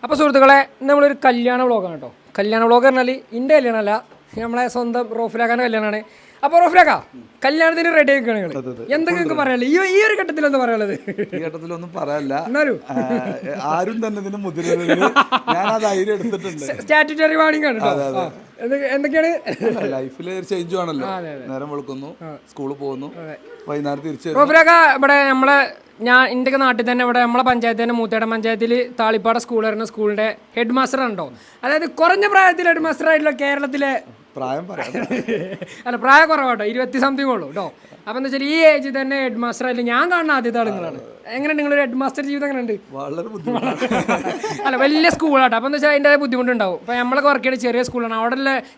അപ്പോൾ സുഹൃത്തുക്കളെ നമ്മളൊരു കല്യാണ വ്ളോഗാണ് കേട്ടോ. കല്യാണ വ്ളോഗ് പറഞ്ഞാൽ എൻ്റെ കല്യാണമല്ല, നമ്മളെ സ്വന്തം റോഫിലാക്കാൻ്റെ കല്യാണമാണ്. അപ്പോൾ റോഫിലാക്ക കല്യാണത്തിന് റെഡി ആയിക്കാണ് നിങ്ങൾ, എന്തൊക്കെ പറയാനുള്ളത് ഈ ഒരു ഘട്ടത്തിലൊന്നും പറയാനുള്ളത്? ഈ ഘട്ടത്തിലൊന്നും പറയാനില്ല, എന്നാലും ആരും തന്നെ ഇതിന് മുതിരുന്നത് ഞാൻ ആ ധൈര്യം എടുത്തിട്ടുണ്ട്. സ്റ്റാറ്റ്യൂട്ടറി വാണിംഗ് ആണ് കേട്ടോ. എന്തൊക്കെയാണ് ലൈഫിൽ ചേഞ്ച് ആണല്ലോ. നേരം വെളുക്കുന്നു, സ്കൂളിൽ പോകുന്നു, വൈകുന്നേരം തിരിച്ചു. റോഫിലാക്ക ഇവിടെ നമ്മളെ എൻ്റെ നാട്ടിൽ തന്നെ ഇവിടെ നമ്മളെ പഞ്ചായത്ത് തന്നെ മൂത്തേടം പഞ്ചായത്തിൽ താളിപ്പാട സ്കൂൾ വരുന്ന സ്കൂളിൻ്റെ ഹെഡ് മാസ്റ്റർ ഉണ്ടോ, അതായത് കുറഞ്ഞ പ്രായത്തിൽ ഹെഡ് മാസ്റ്റർ ആയിട്ടുള്ള കേരളത്തിലെ പ്രായം പറയാം അല്ല പ്രായം കുറവാട്ടോ, 20 സംതിങ് ഉള്ളൂ കേട്ടോ. അപ്പം എന്താ വെച്ചാൽ ഈ ഏജിൽ തന്നെ ഹെഡ് മാസ്റ്റർ ആയിട്ട് ഞാൻ കാണുന്ന ആദ്യത്തെ ആളുകളാണ്. എങ്ങനെ നിങ്ങളൊരു ഹെഡ് മാസ്റ്റർ ജീവിതം എങ്ങനെയുണ്ട്? വളരെ ബുദ്ധിമുട്ടാണ്. അല്ല വലിയ സ്കൂളാട്ടോ. അപ്പം എന്താ വെച്ചാൽ അതിൻ്റെ ബുദ്ധിമുട്ടുണ്ടാവും. ഇപ്പം നമ്മളൊക്കെ വർക്ക് ചെയ്യുന്ന ചെറിയ സ്കൂളാണ്, അവിടെ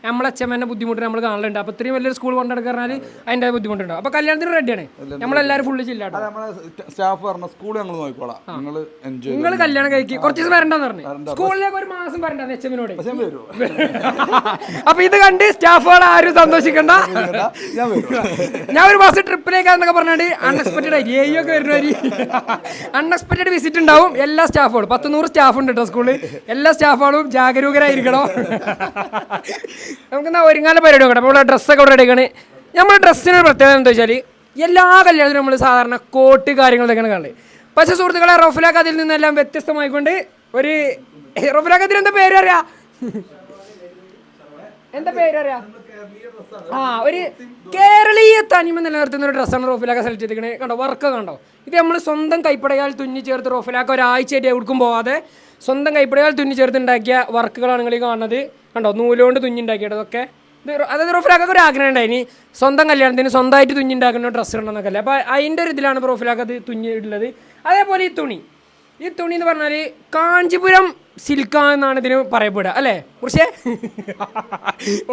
നമ്മളെ അച്ഛമ്മേൻ്റെ ബുദ്ധിമുട്ട് നമ്മൾ കാണലുണ്ട്. അപ്പോൾ ഇത്രയും വലിയൊരു സ്കൂൾ കൊണ്ടെടുക്കാൽ അതിൻ്റെ ബുദ്ധിമുട്ടുണ്ടാവും. അപ്പോൾ കല്യാണത്തിന് റെഡിയാണ്, നമ്മളെല്ലാവരും ഫുള്ള് ചില്ലാട്ടോ. സ്റ്റാഫ് പറഞ്ഞ സ്കൂൾ ഞങ്ങൾ നോക്കിക്കോളാം, നിങ്ങൾ കല്യാണം കഴിക്കും, കുറച്ച് ദിവസം വരണ്ടെന്ന് പറഞ്ഞു. സ്കൂളിലേക്ക് ഒരു മാസം വരണ്ടെന്ന് എച്ചമ്മിനോട്. അപ്പൊ ഇത് കണ്ട് സ്റ്റാഫുകൾ ആരും സന്തോഷിക്കണ്ട, ഞാൻ ഒരു മാസം ട്രിപ്പിലേക്കാന്നൊക്കെ പറഞ്ഞാൽ അൺഎക്സ്പെക്ടഡ് ആയി ഒക്കെ വരുന്നവര് അൺഎക്സ്പെക്ടഡ് വിസിറ്റ് ഉണ്ടാവും. എല്ലാ സ്റ്റാഫുകളും 100 സ്റ്റാഫ് ഉണ്ട് കേട്ടോ സ്കൂളിൽ. എല്ലാ സ്റ്റാഫുകളും ജാഗരൂകരായിരിക്കണോ. നമുക്ക് എന്നാ ഒരുങ്ങാല പരിപാടി നോക്കട്ടെ. അപ്പോൾ ഡ്രസ്സൊക്കെ ഇവിടെ എടുക്കണേ. നമ്മുടെ ഡ്രസ്സിന് പ്രത്യേകത എന്താ വെച്ചാൽ എല്ലാ കല്യാണത്തിനും നമ്മൾ സാധാരണ കോട്ട് കാര്യങ്ങളൊക്കെയാണ് കാണുന്നത്. പക്ഷേ സുഹൃത്തുക്കളെ റോഫിലാക്ക് അതിൽ നിന്നെല്ലാം വ്യത്യസ്തമായിക്കൊണ്ട് ഒരു റോഫിലാക്ക് അതിന് എന്താ പേര് അറിയാം? എന്താ പേരറിയാ? ഒരു കേരളീയ തനിമ നിലനിർത്തുന്ന ഒരു ഡ്രസ്സാണ് റോഫിലാക്ക സെലക്ട് ചെയ്തിരിക്കണേ. കണ്ടോ വർക്ക് കണ്ടോ? ഇത് നമ്മൾ സ്വന്തം കൈപ്പടയാൽ തുന്നി ചേർത്ത് റോഫിലാക്ക ഒരാഴ്ചയായിട്ട് എവിടേക്കും പോവാതെ സ്വന്തം കൈപ്പടയാൽ തുന്നി ചേർത്ത് ഉണ്ടാക്കിയ വർക്കുകളാണ് നിങ്ങൾ ഈ കാണുന്നത്. കണ്ടോ നൂലുകൊണ്ട് തുന്നി ഉണ്ടാക്കിയതൊക്കെ. അതായത് റോഫിലാക്ക ഒരു ആഗ്രഹം ഉണ്ടായിനി സ്വന്തം കല്യാണത്തിന് സ്വന്തമായിട്ട് തുന്നി ഉണ്ടാക്കുന്ന ഡ്രസ്സ് ഉണ്ടെന്നൊക്കെ അല്ലേ. അപ്പോൾ അതിൻ്റെ ഒരു ഇതിലാണ് റോഫിലാക്ക അത് തുന്നിയിട്ടുള്ളത്. അതേപോലെ ഈ തുണി എന്ന് പറഞ്ഞാൽ കാഞ്ചീപുരം സിൽക്ക എന്നാണ് ഇതിന് പറയപ്പെടുക അല്ലേ? പക്ഷേ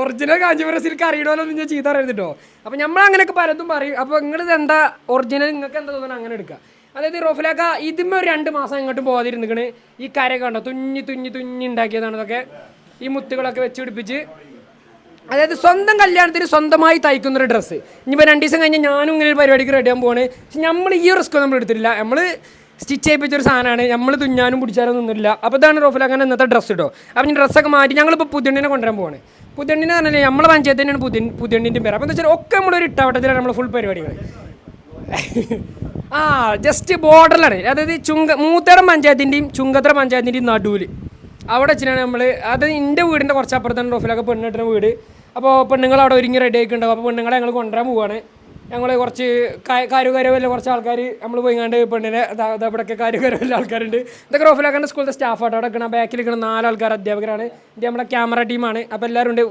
ഒറിജിനൽ കാഞ്ചീപുരം സിൽക്ക് അറിയണമല്ലോ എന്ന് ഞാൻ ചീത്ത അറിയരുത്. അപ്പോൾ നമ്മൾ അങ്ങനെയൊക്കെ പലതും പറയും. അപ്പോൾ നിങ്ങളിത് എന്താ ഒറിജിനൽ, നിങ്ങൾക്ക് എന്താ തോന്നുന്നത് അങ്ങനെ എടുക്കുക. അതായത് റോഫിലാക്ക ഇതിന്മേ ഒരു 2 മാസം ഇങ്ങോട്ടും പോകാതിരുന്നിക്കണ്. ഈ കരയൊക്കെ കണ്ടോ തുന്നി ഉണ്ടാക്കിയതാണ് ഇതൊക്കെ. ഈ മുത്തുകളൊക്കെ വെച്ച് പിടിപ്പിച്ച്, അതായത് സ്വന്തം കല്യാണത്തിന് സ്വന്തമായി തയ്ക്കുന്നൊരു ഡ്രസ്സ്. ഇനിയിപ്പോൾ 2 ദിവസം കഴിഞ്ഞാൽ ഞാനും ഇങ്ങനെ ഒരു പരിപാടിക്ക് റെഡി ആകാൻ പോവാണ്. പക്ഷെ നമ്മൾ ഈ റിസ്ക് നമ്മൾ എടുത്തിട്ടില്ല. നമ്മൾ സ്റ്റിച്ച് ചെയ്യിപ്പിച്ചൊരു സാധനമാണ്, നമ്മൾ തുന്നാനും പിടിച്ചാലും നിന്നില്ല. അപ്പോൾ ഇതാണ് റോഫിലാക്കാൻ്റെ ഇന്നത്തെ ഡ്രസ്സ് കേട്ടോ. അപ്പം ഈ ഡ്രസ്സൊക്കെ മാറ്റി ഞങ്ങളിപ്പോൾ പുതിയണ്ണിനെ കൊണ്ടുവരാൻ പോവാണ്. പുതിയണ്ണിനെ പറഞ്ഞാൽ നമ്മളെ പഞ്ചായത്ത് തന്നെയാണ് പുതിയണ്ണിൻ്റെ പേര്. അപ്പോൾ എന്താ വെച്ചാൽ ഒക്കെ നമ്മളൊരു ഇട്ടാവട്ടത്തിലാണ് നമ്മൾ ഫുൾ പരിപാടികൾ. ജസ്റ്റ് ബോർഡറിലാണ്, അതായത് മൂത്തേടം പഞ്ചായത്തിൻ്റെയും ചുങ്കത്തറ പഞ്ചായത്തിൻ്റെയും നടുവിൽ അവിടെ വെച്ചിട്ടാണ് നമ്മൾ. അത് എൻ്റെ വീടിൻ്റെ കുറച്ചപ്പുറത്താണ് റോഫിലാക്ക പെണ്ണിട്ടുന്ന വീട്. അപ്പോൾ പെണ്ണുങ്ങൾ അവിടെ ഒരുങ്ങി റെഡി ആയിട്ടുണ്ടാവും. അപ്പോൾ പെണ്ണുങ്ങളെ ഞങ്ങൾ കൊണ്ടുവരാൻ പോവുകയാണ്. ഞങ്ങൾ കുറച്ച് കാര്യകരമല്ല കുറച്ച് ആൾക്കാർ നമ്മൾ പോയിങ്ങാണ്ട് പെണ്ണിനെ ഇവിടെയൊക്കെ കാര്യകരമല്ല ആൾക്കാരുണ്ട്. ഇതൊക്കെ റോഫിലാക്കാൻ്റെ സ്കൂളിലെ സ്റ്റാഫാട്ടോ. അവിടെ നിൽക്കണം, ബാക്കിൽ നിൽക്കുന്ന 4 ആൾക്കാർ അധ്യാപകരാണ്. ഇത് നമ്മുടെ ക്യാമറ ടീമാണ്. അപ്പോൾ എല്ലാവരും ഉണ്ട്.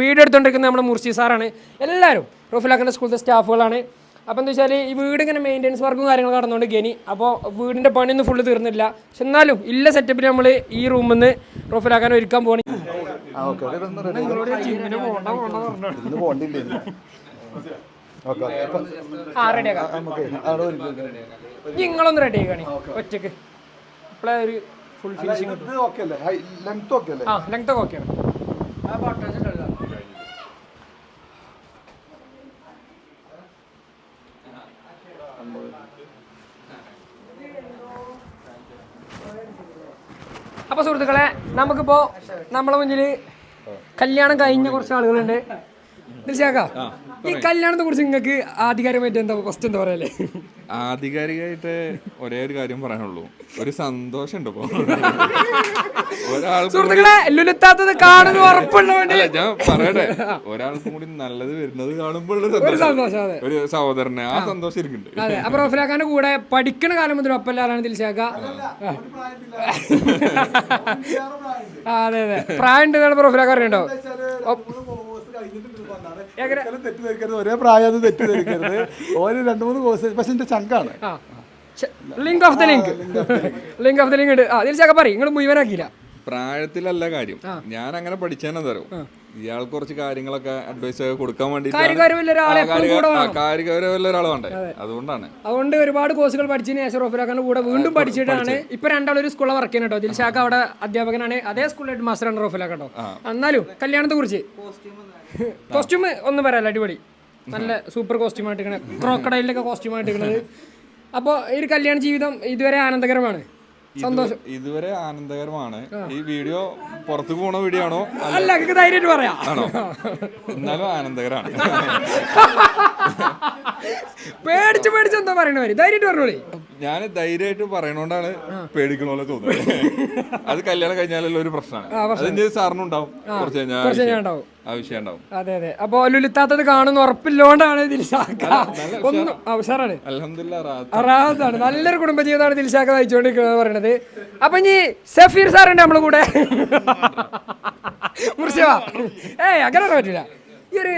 വീഡിയോ എടുത്തുകൊണ്ടിരിക്കുന്നത് നമ്മുടെ മുർഷി സാറാണ്. എല്ലാവരും റോഫിലാക്കാൻ്റെ സ്കൂളിലെ സ്റ്റാഫുകളാണ്. അപ്പോൾ എന്താ വെച്ചാൽ ഈ വീട് ഇങ്ങനെ മെയിൻ്റെനൻസ് വർക്കും കാര്യങ്ങളൊക്കെ നടന്നുകൊണ്ട് ഗനി. അപ്പോൾ വീടിൻ്റെ പണിയൊന്നും ഫുള്ള് തീർന്നില്ല. പക്ഷെ എന്നാലും ഇല്ല സെറ്റപ്പിൽ നമ്മൾ ഈ റൂമിൽ നിന്ന് റോഫിലാക്കാൻ ഒരുക്കാൻ പോകണം. നിങ്ങളൊന്ന് റെഡി ആയി കാണി ഒറ്റക്ക്. ഇപ്പോഴേ ഒരു ഫുൾ ഫിനിഷിംഗ് ലെങ്ത് ഒക്കെ ഓക്കെയാണ്. അപ്പോൾ സുഹൃത്തുക്കളെ നമുക്കിപ്പോൾ നമ്മളെ മുന്നിൽ കല്യാണം കഴിഞ്ഞ കുറച്ച് ആളുകളുണ്ട്. തീർച്ചയാക്കാം ഈ കല്യാണത്തെ കുറിച്ച് നിങ്ങൾക്ക് ആധികാരികമായിട്ട് എന്താ ക്വസ്റ്റ്യൻ എന്താ പറയല്ലേ? ആധികാരികമായിട്ട് ഒരേ ഒരു കാര്യം പറയാനുള്ളൂ, ഒരു സന്തോഷം ഉണ്ട്. സുഹൃത്തുക്കളെ ലുലുത്താത്തത് കാണുന്നത് ഉറപ്പുള്ളതുകൊണ്ട് ഞാൻ പറയട്ടെ, ഒരാൾക്കും കൂടി നല്ലത് വരുന്നത് കാണുമ്പോൾ ഒരു സഹോദരനെ ആ സന്തോഷം ഇരിക്കുന്നുണ്ട്. അതെ. അപ്പൊ റോഫിലാക്കാന്റെ കൂടെ പഠിക്കണ കാലം മുതൽ ഒപ്പല്ലാതാണ് ദിൽഷാക്ക. അതെ അതെ പ്രായം ഉണ്ട് റോഫിലാക്ക അറിയണ്ടോ? ഒരേ പ്രായം തെറ്റിദ്ധരിക്കരുത്. ഓരോ 2-3 കോഴ്സ്. പക്ഷെ എന്റെ ചങ്കാണ്. ലിങ്ക് ഓഫ് ദ ലിങ്ക് ഉണ്ട്. ദിൽഷാക്ക പറയും, നിങ്ങൾ മുഴുവനാക്കിയില്ല. പ്രായത്തിലല്ല കാര്യം, ഞാൻ അങ്ങനെ പഠിച്ചേനെ തരും. ഇയാൾക്ക് കുറച്ച് കാര്യങ്ങളൊക്കെ അഡ്വൈസ് കൊടുക്കാൻ വേണ്ടി കാര്യകരമുള്ള ഒരാൾ വേണ്ടേ, അതുകൊണ്ട് ഒരുപാട് കോഴ്സുകൾ പഠിച്ചതിന് ശേഷം റോഫിലാക്കാന്റെ കൂടെ വീണ്ടും പഠിച്ചിട്ടാണ് ഇപ്പൊ രണ്ടാളൊരു സ്കൂളിൽ വർക്ക് ചെയ്യുന്നുണ്ടോ. ദിൽഷാക്ക അവിടെ അധ്യാപകനാണ്, അതേ സ്കൂളിൽ ഹെഡ് മാസ്റ്ററാണ് റോഫിലാക്കട്ടോ. എന്നാലും കല്യാണത്തെ കുറിച്ച് കോസ്റ്റ്യൂം ഒന്നും പറയാല്ല, അടിപൊളി നല്ല സൂപ്പർ കോസ്റ്റ്യൂം ആയിട്ടിരിക്കണത്, ക്രോക്കഡൈലിലൊക്കെ കോസ്റ്റ്യൂം ആയിട്ടിരിക്കണത്. അപ്പോൾ ഈ ഒരു കല്യാണ ജീവിതം ഇതുവരെ ആനന്ദകരമാണ്. സന്തോഷം. ഇതുവരെ ആനന്ദകരമാണ്. ഈ വീഡിയോ പുറത്തു പോണ വീഡിയോ ആണോ അല്ല ധൈര്യമായിട്ട് പറയാം ആണോ? എന്നാലും ആനന്ദകരമാണ്. പേടിച്ച് പേടിച്ച് എന്താ പറയണ ധൈര്യമായിട്ട് പറഞ്ഞോളി. ഞാൻ ധൈര്യമായിട്ട് പറയണോണ്ടാണ് പേടിക്കണ പോലെ തോന്നുന്നത്. അത് കല്യാണം കഴിഞ്ഞാലുള്ള ഒരു പ്രശ്നമാണ്. അതിന്റെ സാറിനും ഉണ്ടാവും, കുറച്ച് കഴിഞ്ഞാൽ ആ വിഷയം ഉണ്ടാവും. അതെ അതെ. അപ്പൊ ലുലിത്താത്തത് കാണുന്ന ഉറപ്പില്ലോണ്ടാണ് ദിൽഷാക്ക ഒന്നും ഉഷാറാണ്. അൽഹംദുലില്ലാഹ് നല്ലൊരു കുടുംബജീവിതമാണ് ദിൽഷാക്ക നയിച്ചുകൊണ്ടിരിക്കുന്നത് പറയണത്. അപ്പൊ ഇനി സഫീർ സാറുണ്ട് നമ്മളെ കൂടെ. മുർഷിദ അങ്ങനെ പറയാൻ പറ്റില്ല. ഈ ഒരു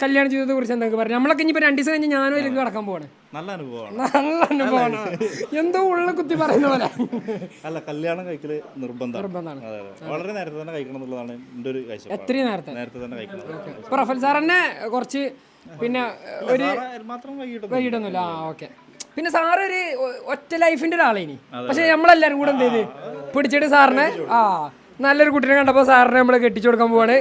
കല്യാണ ജീവിതത്തെ കുറിച്ച് എന്തൊക്കെ പറഞ്ഞു? നമ്മളൊക്കെ ഇനിയിപ്പോ 2 ദിവസം കഴിഞ്ഞ് ഞാനും അതിലേക്ക് കടക്കാൻ പോവാണ്. നല്ല അനുഭവമാണ്. എന്തോ ഉള്ള കുത്തി പറയുന്ന പോലെ. അല്ല, കല്യാണം കഴിക്കല് നിർബന്ധമാണ്. വളരെ നേരത്തെ തന്നെ കഴിക്കണം എന്നുള്ളതാണ് എൻ്റെ ഒരു കാഴ്ചപ്പാട്. എത്രയും നേരത്തെ തന്നെ കഴിക്കണം. ഇപ്പൊ റഫൽ സാർ തന്നെ കുറച്ച് പിന്നെ ഒരു മാത്രം വൈകിട്ടൊന്നുമില്ല. ഓക്കെ. പിന്നെ സാറ് ഒരു ഒറ്റ ലൈഫിന്റെ ഒരാളേനി. പക്ഷെ നമ്മളെല്ലാരും കൂടെ എന്ത് ചെയ്ത് പിടിച്ചിട്ട് സാറിനെ നല്ലൊരു കുട്ടീനെ കണ്ടപ്പോ സാറിനെ നമ്മള് കെട്ടിച്ചു കൊടുക്കാൻ പോവാണ്.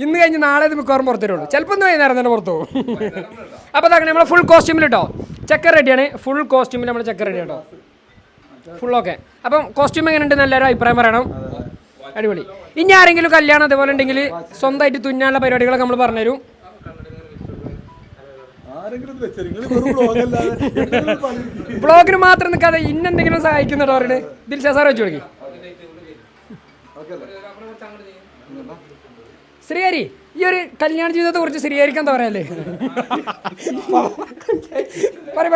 ഇന്ന് കഴിഞ്ഞ് നാളെ ഇത് മിക്കവാറും പുറത്തുവരുള്ളൂ. ചിലപ്പോൾ ഒന്ന് വൈകുന്നേരം തന്നെ പുറത്തു പോകും. അപ്പോൾ അങ്ങനെ നമ്മളെ ഫുൾ കോസ്റ്റ്യൂമിൽ കേട്ടോ ചെക്കർ റെഡിയാണ്. ഫുൾ കോസ്റ്റ്യൂമിൽ നമ്മൾ ചെക്കർ റെഡി കേട്ടോ. Full okay. അപ്പം കോസ്റ്റ്യൂം എങ്ങനെ ഉണ്ടെന്ന് എല്ലാവരും അഭിപ്രായം പറയണം. അടിപൊളി. ഇനി ആരെങ്കിലും കല്യാണം അതേപോലെ ഉണ്ടെങ്കിൽ സ്വന്തമായിട്ട് തുന്നാനുള്ള പരിപാടികളൊക്കെ നമ്മൾ പറഞ്ഞുതരും. വ്ളോഗിന് മാത്രം നിൽക്കാതെ ഇന്നെന്തെങ്കിലും സഹായിക്കുന്നുണ്ടോ അവരുടെ ദിൽഷാ സാർ വെച്ച് കൊടുക്കി. ശ്രീഹരി, ഈ ഒരു കല്യാണ ജീവിതത്തെ കുറിച്ച് ശ്രീഹരിക്ക് എന്താ പറയല്ലേ?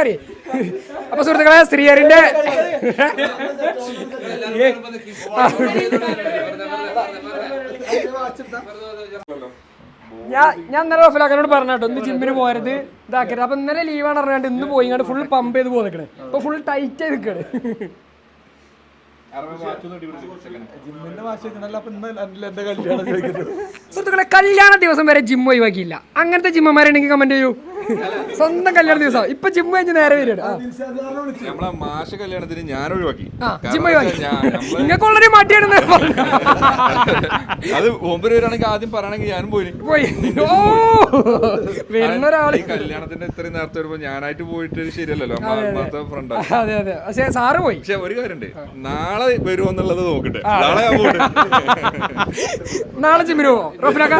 പറയും. അപ്പൊ സുഹൃത്തുക്കളെ, ശ്രീഹരിന്റെ ഞാൻ ഇന്നലെ റഫലാക്കനോട് പറഞ്ഞോട്ടോ ഇന്ന് ജിമ്മിന് പോയത് ഇതാക്കരുത്. അപ്പൊ ഇന്നലെ ലീവാണ് പറഞ്ഞാണ്ട് ഇന്ന് പോയി ഇങ്ങോട്ട് ഫുൾ പമ്പ് ചെയ്ത് പോന്നിക്കണേ. ഇപ്പൊ ഫുൾ ടൈറ്റ് ആയി നിൽക്കണേ. സുഹൃത്തുക്കളെ, കല്യാണ ദിവസം വരെ ജിം ഒഴിവാക്കിയില്ല. അങ്ങനത്തെ ജിമ്മന്മാരുണ്ടെങ്കിൽ കമന്റ് ചെയ്യൂ. സ്വന്തം കല്യാണ ദിവസം ഇപ്പൊ ജിം കഴിഞ്ഞ് നേരെ വരും. നമ്മളെ മാഷ കല്യാണത്തിന് ഞാൻ ഒഴിവാക്കി. ജിം ഒഴിവാക്കി. നിങ്ങൾക്ക് വളരെ മാറ്റിയാണെന്ന് അത് ഓമ്പര് വരാണെങ്കിൽ ആദ്യം പറയണെങ്കിൽ ഞാനും പോയി. ഓ വരുന്ന ഒരാള് കല്യാണത്തിന്റെ ഇത്രയും നേരത്തെ വരുമ്പോ ഞാനായിട്ട് പോയിട്ട് ശരിയല്ലല്ലോ. ഫ്രണ്ട്. അതെ അതെ. പക്ഷെ സാറ് പോയി. പക്ഷെ ഒരു കാര്യമുണ്ട്, നാളെ വരുമോ എന്നുള്ളത് നോക്കട്ടെ. നാളെ ഞാൻ പോട്ടെ. നാളെ ജിമ്മിന് പോവോ റഫലാക്ക?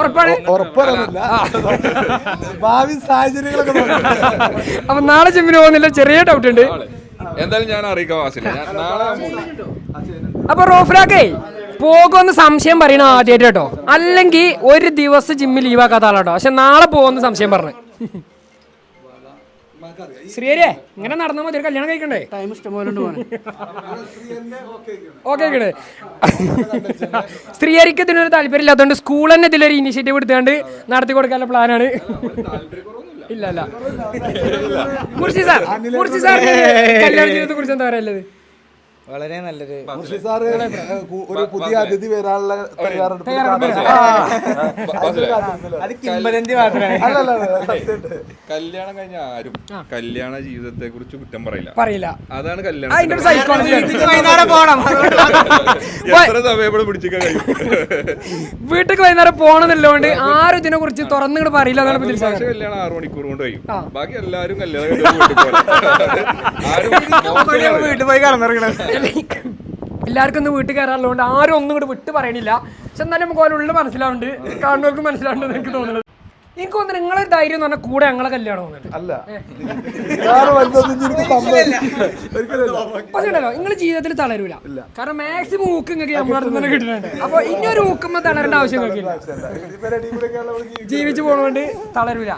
ഉറപ്പാണ്? ഭാവി സാഹചര്യങ്ങളൊക്കെ. അപ്പൊ നാളെ ജിമ്മിന് പോകുന്നില്ല, ചെറിയ ഡൗട്ട് ഉണ്ട്. എന്തായാലും ഞാൻ അറിയിക്കാം വാസില. നാളെ അപ്പൊ റോഫിലാക്കേ പോകുമെന്ന് സംശയം പറയണ ആദ്യമായിട്ട് കേട്ടോ. അല്ലെങ്കിൽ ഒരു ദിവസം ജിമ്മിൽ ലീവാക്കാത്ത ആളാട്ടോ. പക്ഷെ നാളെ പോകുമെന്ന് സംശയം പറഞ്ഞു. ശ്രീഹരിയെ ഇങ്ങനെ നടന്നാൽ മതി, ഒരു കല്യാണം കഴിക്കണ്ടേ? ടൈം ഇഷ്ടംപോലെ ഓക്കെ. സ്ത്രീഹരിക്ക് ഇതിനൊരു താല്പര്യം ഇല്ലാത്തതുകൊണ്ട് സ്കൂൾ തന്നെ ഇതിലൊരു ഇനിഷ്യേറ്റീവ് എടുത്തുകൊണ്ട് നടത്തി കൊടുക്കാനുള്ള പ്ലാനാണ്. ഇല്ല മുർഷി സാർ കല്യാണ ജീവിതത്തെ കുറിച്ച് എന്താ പറയുള്ളത്? വളരെ നല്ലൊരു ഒരു പുതിയ അതിഥി വരാനുള്ള കല്യാണം കഴിഞ്ഞ ആരും കല്യാണ ജീവിതത്തെ കുറിച്ച് കുറ്റം പറയില്ല. അതാണ് കല്യാണം. എത്ര സമയം പിടിച്ചിക്കാൻ കഴിയും. വീട്ടിൽ വൈകുന്നേരം പോകണമെന്നുള്ളതുകൊണ്ട് ആരും ഇതിനെ കുറിച്ച് തുറന്നിട്ട് പറയില്ല. കല്യാണം 6 മണിക്കൂർ കൊണ്ട് കഴിയും. ബാക്കി എല്ലാരും കല്യാണം വീട്ടിൽ പോയി കടന്നിറങ്ങണത്. എല്ലാവർക്കും ഒന്ന് വീട്ടിൽ കയറാറുള്ളതുകൊണ്ട് ആരും ഒന്നും കൂടെ വിട്ട് പറയണില്ല. പക്ഷെ എന്നാലും നമുക്ക് അതിനുള്ളിൽ മനസ്സിലാവുന്നുണ്ട്, കാണുന്നവർക്ക് മനസ്സിലാവുന്നുണ്ട് എനിക്ക് തോന്നുന്നത്. എനിക്ക് തോന്നുന്നു നിങ്ങളൊരു ധൈര്യം എന്ന് പറഞ്ഞാൽ കൂടെ ഞങ്ങളെ കല്യാണം തോന്നുന്നുണ്ട്. പക്ഷേ ഉണ്ടല്ലോ, നിങ്ങൾ ജീവിതത്തിൽ തളരൂല. കാരണം മാക്സിമം ഊക്ക് നിങ്ങൾക്ക് നമ്മളടുത്ത് തന്നെ കിട്ടുന്നുണ്ട്. അപ്പൊ ഇനിയൊരു ഊക്കുമ്പോൾ തളരേണ്ട ആവശ്യം നോക്കില്ല. ജീവിച്ചു പോണോണ്ട് തളരൂല.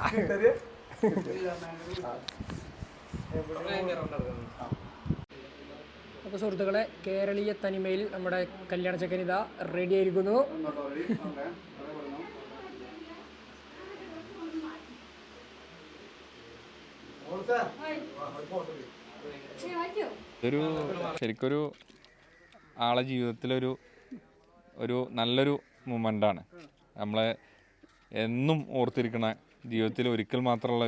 അപ്പോൾ സുഹൃത്തുക്കളെ, കേരളീയ തനിമയിൽ നമ്മുടെ കല്യാണ ചെക്കൻ ഇതാ റെഡി ആയിരിക്കുന്നു. ഇതൊരു ശരിക്കൊരു ആളെ ജീവിതത്തിലൊരു നല്ലൊരു മൊമെൻ്റാണ്. നമ്മളെ എന്നും ഓർത്തിരിക്കണ, ജീവിതത്തിൽ ഒരിക്കൽ മാത്രമുള്ള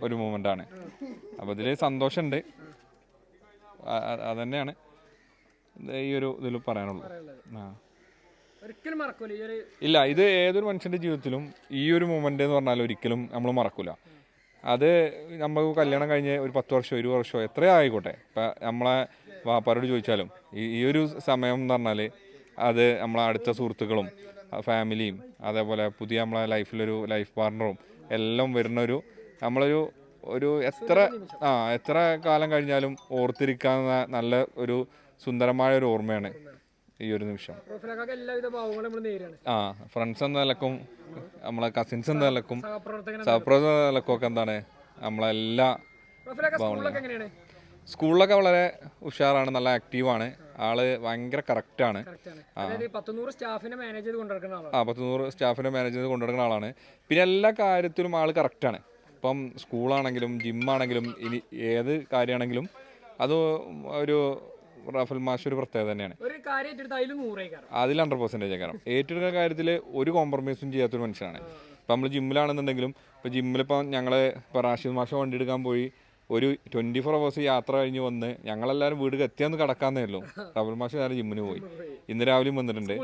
ഒരു മൊമെൻ്റാണ്. അപ്പോൾ ഇതിൽ സന്തോഷമുണ്ട്. അതന്നെയാണ് ഈ ഒരു ഇതിൽ പറയാനുള്ളൂ. ഇല്ല, ഇത് ഏതൊരു മനുഷ്യൻ്റെ ജീവിതത്തിലും ഈ ഒരു മൊമെൻ്റ് എന്ന് പറഞ്ഞാൽ ഒരിക്കലും നമ്മൾ മറക്കില്ല. അത് നമ്മൾ കല്യാണം കഴിഞ്ഞ് ഒരു 10 വർഷം 20 വർഷം എത്രയോ ആയിക്കോട്ടെ, ഇപ്പം നമ്മളെ വാപ്പാരോട് ചോദിച്ചാലും ഈ ഒരു സമയം എന്ന് പറഞ്ഞാൽ അത് നമ്മളെ അടുത്ത സുഹൃത്തുക്കളും ഫാമിലിയും അതേപോലെ പുതിയ നമ്മളെ ലൈഫിലൊരു ലൈഫ് പാർട്ണറും എല്ലാം വരുന്നൊരു നമ്മളൊരു എത്ര കാലം കഴിഞ്ഞാലും ഓർത്തിരിക്കാവുന്ന നല്ല ഒരു സുന്ദരമായ ഒരു ഓർമ്മയാണ് ഈ ഒരു നിമിഷം. ഫ്രണ്ട്സ് എന്ന നിലക്കും നമ്മളെ കസിൻസ് എന്ന നിലക്കും സഹപ്രവർത്തകർ എന്ന നിലക്കും ഒക്കെ എന്താണ് നമ്മളെല്ലാ സ്കൂളിലൊക്കെ വളരെ ഉഷാറാണ്, നല്ല ആക്റ്റീവാണ്, ആള് ഭയങ്കര കറക്റ്റാണ്. 100 സ്റ്റാഫിനെ മാനേജ് ചെയ്ത് കൊണ്ടുനടക്കുന്ന ആളാണ്. 100 സ്റ്റാഫിനെ മാനേജ് ചെയ്ത് കൊണ്ടുനടക്കുന്ന ആളാണ്. പിന്നെ എല്ലാ കാര്യത്തിലും ആൾ കറക്റ്റാണ്. ഇപ്പം സ്കൂളാണെങ്കിലും ജിമ്മാണെങ്കിലും ഇനി ഏത് കാര്യമാണെങ്കിലും അത് ഒരു റഫൽ മാഷ് ഒരു പ്രത്യേകത തന്നെയാണ്. അതിൽ 100% കാരണം ഏറ്റെടുക്കുന്ന കാര്യത്തിൽ ഒരു കോംപ്രമൈസും ചെയ്യാത്തൊരു മനുഷ്യനാണ്. ഇപ്പം നമ്മൾ ജിമ്മിലാണെന്നുണ്ടെങ്കിലും ഇപ്പോൾ ജിമ്മിലിപ്പോൾ ഞങ്ങൾ ഇപ്പോൾ റാഷിദ് മാഷ വണ്ടി എടുക്കാൻ പോയി ഒരു 24 hours യാത്ര കഴിഞ്ഞ് വന്ന് ഞങ്ങളെല്ലാവരും വീട്ടിൽ എത്തിയാന്ന് കിടക്കാന്നേ ഉള്ളൂ. റഫൽ മാഷ് നേരെ ജിമ്മിന് പോയി. ഇന്ന് രാവിലെയും വന്നിട്ടുണ്ട്.